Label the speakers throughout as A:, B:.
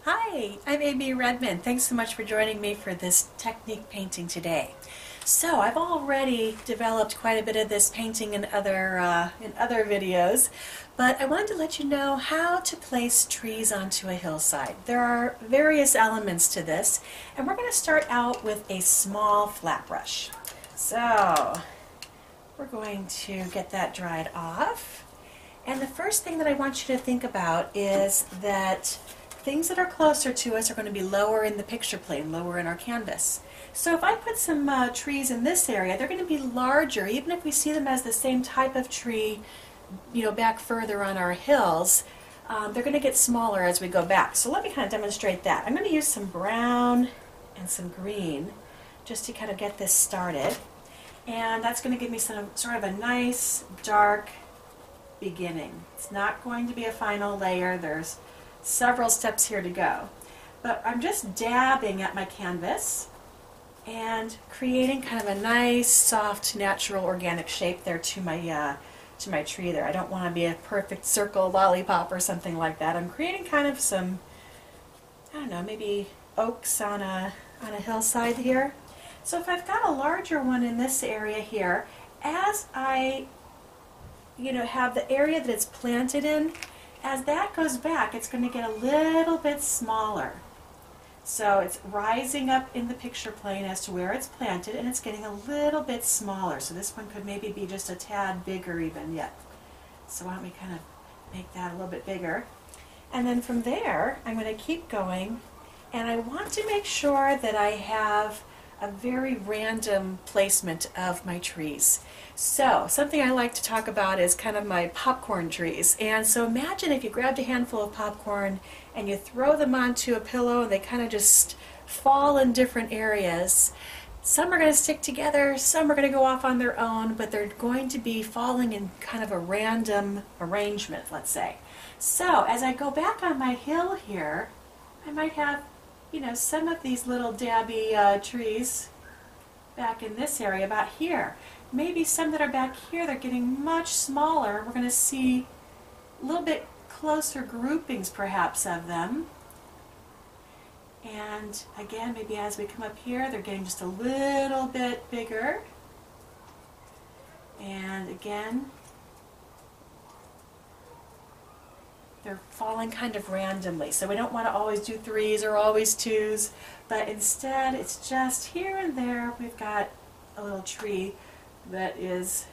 A: Hi, I'm Amy Redmond. Thanks so much for joining me for this technique painting today. So I've already developed quite a bit of this painting in other videos, but I wanted to let you know how to place trees onto a hillside. There are various elements to this, and we're going to start out with a small flat brush. So we're going to get that dried off. And the first thing that I want you to think about is that things that are closer to us are going to be lower in the picture plane, lower in our canvas. So if I put some trees in this area, they're going to be larger, even if we see them as the same type of tree, back further on our hills. They're going to get smaller as we go back. So let me kind of demonstrate that. I'm going to use some brown and some green just to kind of get this started. And that's going to give me some sort of a nice, dark beginning. It's not going to be a final layer. There's several steps here to go. But I'm just dabbing at my canvas and creating kind of a nice, soft, natural, organic shape there to my tree there. I don't want to be a perfect circle lollipop or something like that. I'm creating kind of some, I don't know, maybe oaks on a hillside here. So if I've got a larger one in this area here, as I have the area that it's planted in, as that goes back, it's going to get a little bit smaller. So it's rising up in the picture plane as to where it's planted, and it's getting a little bit smaller. So this one could maybe be just a tad bigger even yet. So why don't we kind of make that a little bit bigger. And then from there, I'm going to keep going, and I want to make sure that I have a very random placement of my trees. So something I like to talk about is kind of my popcorn trees. And so imagine if you grabbed a handful of popcorn and you throw them onto a pillow and they kind of just fall in different areas. Some are going to stick together, some are going to go off on their own, but they're going to be falling in kind of a random arrangement, let's say. So as I go back on my hill here, I might have some of these little dabby trees back in this area, about here. Maybe some that are back here, they're getting much smaller. We're going to see a little bit closer groupings perhaps of them. And again, maybe as we come up here, they're getting just a little bit bigger. And again, they're falling kind of randomly. So we don't want to always do threes or always twos, but instead it's just here and there we've got a little tree that is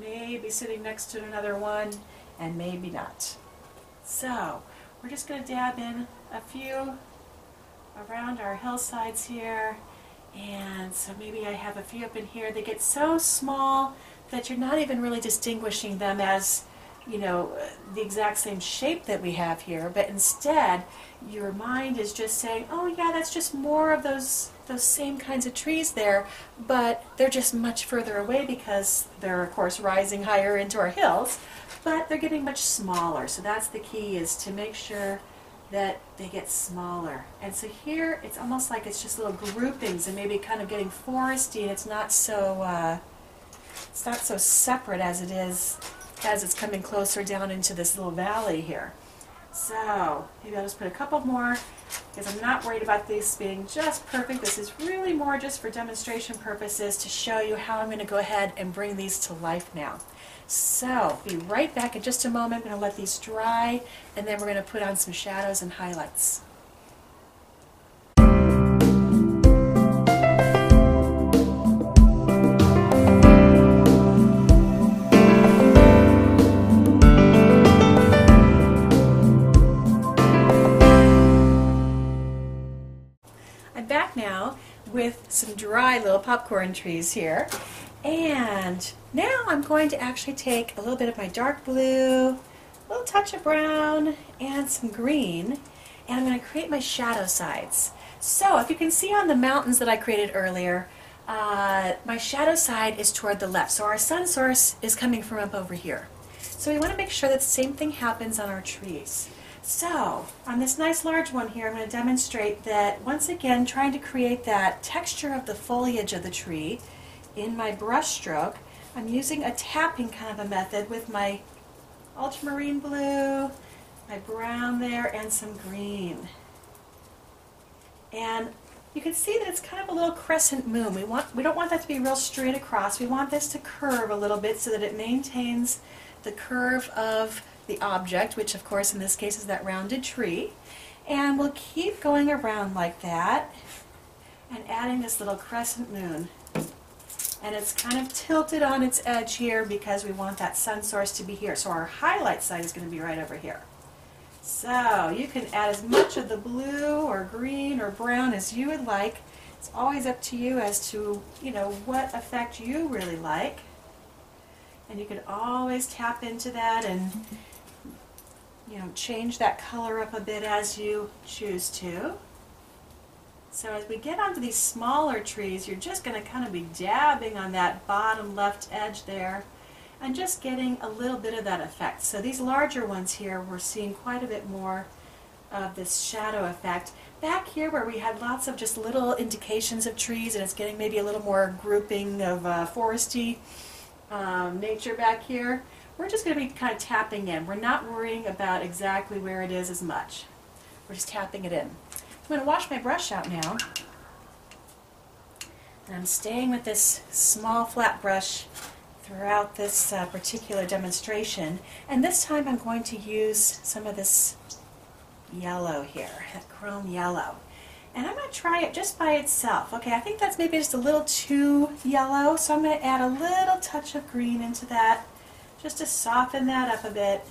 A: maybe sitting next to another one and maybe not. So we're just going to dab in a few around our hillsides here. And so maybe I have a few up in here. They get so small that you're not even really distinguishing them as the exact same shape that we have here, but instead your mind is just saying, oh yeah, that's just more of those same kinds of trees there, but they're just much further away because they're of course rising higher into our hills, but they're getting much smaller. So that's the key, is to make sure that they get smaller. And so here it's almost like it's just little groupings and maybe kind of getting foresty, and it's not so separate as it is as it's coming closer down into this little valley here. So maybe I'll just put a couple more, because I'm not worried about this being just perfect. This is really more just for demonstration purposes to show you how I'm going to go ahead and bring these to life now. So be right back in just a moment. I'm going to let these dry, and then we're going to put on some shadows and highlights. Back now with some dry little popcorn trees here, and now I'm going to actually take a little bit of my dark blue, a little touch of brown, and some green, and I'm going to create my shadow sides. So if you can see on the mountains that I created earlier, my shadow side is toward the left, so our sun source is coming from up over here. So we want to make sure that the same thing happens on our trees. So, on this nice large one here, I'm going to demonstrate that, once again, trying to create that texture of the foliage of the tree in my brush stroke. I'm using a tapping kind of a method with my ultramarine blue, my brown there and some green. And you can see that it's kind of a little crescent moon. We don't want that to be real straight across. We want this to curve a little bit so that it maintains the curve of the object, which of course in this case is that rounded tree. And we'll keep going around like that and adding this little crescent moon. And it's kind of tilted on its edge here because we want that sun source to be here. So our highlight side is going to be right over here. So you can add as much of the blue or green or brown as you would like. It's always up to you as to, what effect you really like. And you can always tap into that and, change that color up a bit as you choose to. So as we get onto these smaller trees, you're just going to kind of be dabbing on that bottom left edge there and just getting a little bit of that effect. So these larger ones here, we're seeing quite a bit more of this shadow effect. Back here where we had lots of just little indications of trees and it's getting maybe a little more grouping of foresty nature back here, we're just going to be kind of tapping in. We're not worrying about exactly where it is as much. We're just tapping it in. I'm going to wash my brush out now. And I'm staying with this small flat brush throughout this particular demonstration. And this time I'm going to use some of this yellow here, that chrome yellow. And I'm going to try it just by itself. Okay, I think that's maybe just a little too yellow, so I'm going to add a little touch of green into that just to soften that up a bit.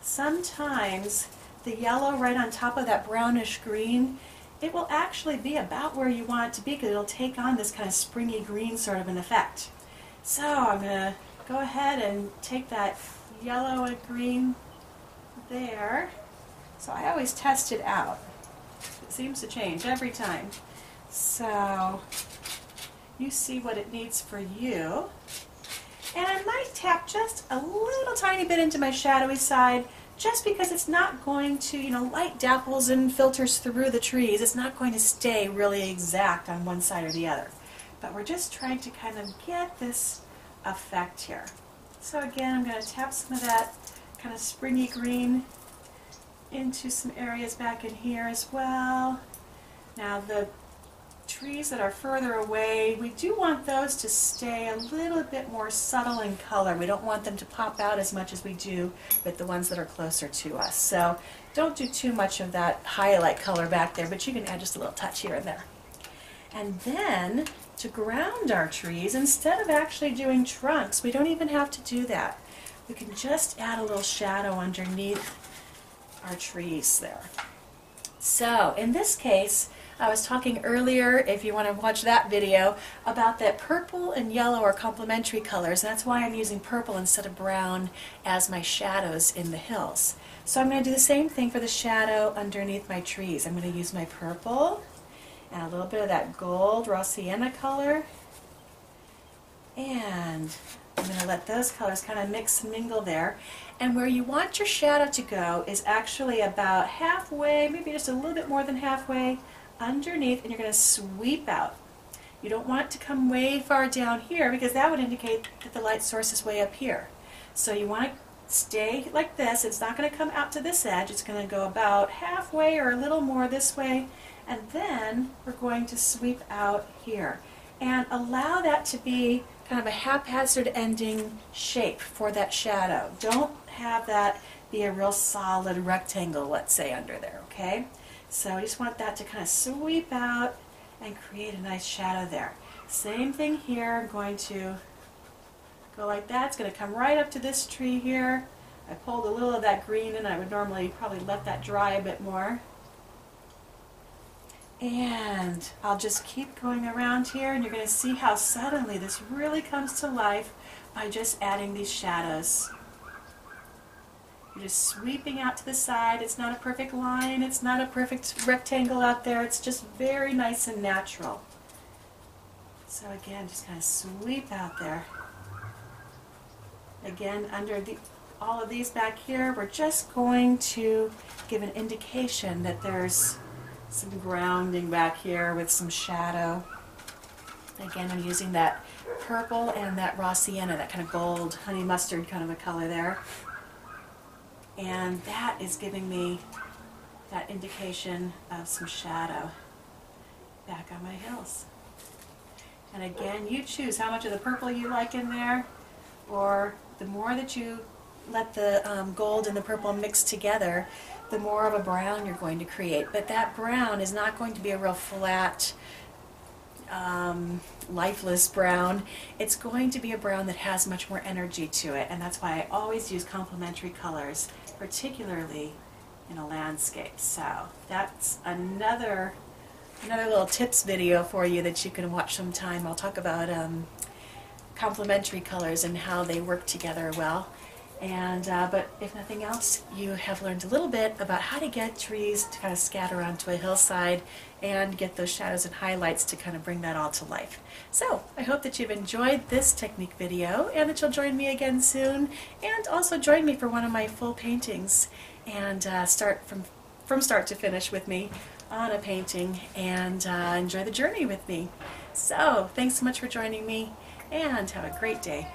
A: Sometimes the yellow right on top of that brownish green, it will actually be about where you want it to be because it'll take on this kind of springy green sort of an effect. So I'm going to go ahead and take that yellow and green there. So I always test it out. It seems to change every time. So you see what it needs for you. And I might tap just a little tiny bit into my shadowy side just because it's not going to, light dapples and filters through the trees. It's not going to stay really exact on one side or the other. But we're just trying to kind of get this effect here. So again, I'm going to tap some of that kind of springy green into some areas back in here as well. Now the trees that are further away, we do want those to stay a little bit more subtle in color. We don't want them to pop out as much as we do with the ones that are closer to us. So don't do too much of that highlight color back there, but you can add just a little touch here and there. And then to ground our trees, instead of actually doing trunks, we don't even have to do that. We can just add a little shadow underneath our trees there. So in this case, I was talking earlier, if you want to watch that video, about that purple and yellow are complementary colors. And that's why I'm using purple instead of brown as my shadows in the hills. So I'm going to do the same thing for the shadow underneath my trees. I'm going to use my purple and a little bit of that gold raw sienna color. And I'm going to let those colors kind of mix and mingle there. And where you want your shadow to go is actually about halfway, maybe just a little bit more than halfway underneath, and you're going to sweep out. You don't want it to come way far down here because that would indicate that the light source is way up here. So you want to stay like this. It's not going to come out to this edge. It's going to go about halfway or a little more this way, and then we're going to sweep out here. And allow that to be kind of a haphazard ending shape for that shadow. Don't have that be a real solid rectangle, let's say, under there, okay? So I just want that to kind of sweep out and create a nice shadow there. Same thing here. I'm going to go like that. It's going to come right up to this tree here. I pulled a little of that green and I would normally probably let that dry a bit more. And I'll just keep going around here, and you're going to see how suddenly this really comes to life by just adding these shadows. You're just sweeping out to the side. It's not a perfect line. It's not a perfect rectangle out there. It's just very nice and natural. So again, just kind of sweep out there. Again, under all of these back here, we're just going to give an indication that there's some grounding back here with some shadow. Again, I'm using that purple and that raw sienna, that kind of gold honey mustard kind of a color there. and that is giving me that indication of some shadow back on my hills. And again, you choose how much of the purple you like in there, or the more that you let the gold and the purple mix together, the more of a brown you're going to create. But that brown is not going to be a real flat, lifeless brown. It's going to be a brown that has much more energy to it, and that's why I always use complementary colors, particularly in a landscape. So that's another little tips video for you that you can watch sometime. I'll talk about complementary colors and how they work together well. And but if nothing else, you have learned a little bit about how to get trees to kind of scatter onto a hillside and get those shadows and highlights to kind of bring that all to life. So I hope that you've enjoyed this technique video and that you'll join me again soon, and also join me for one of my full paintings and start from start to finish with me on a painting, and enjoy the journey with me. So thanks so much for joining me, and have a great day.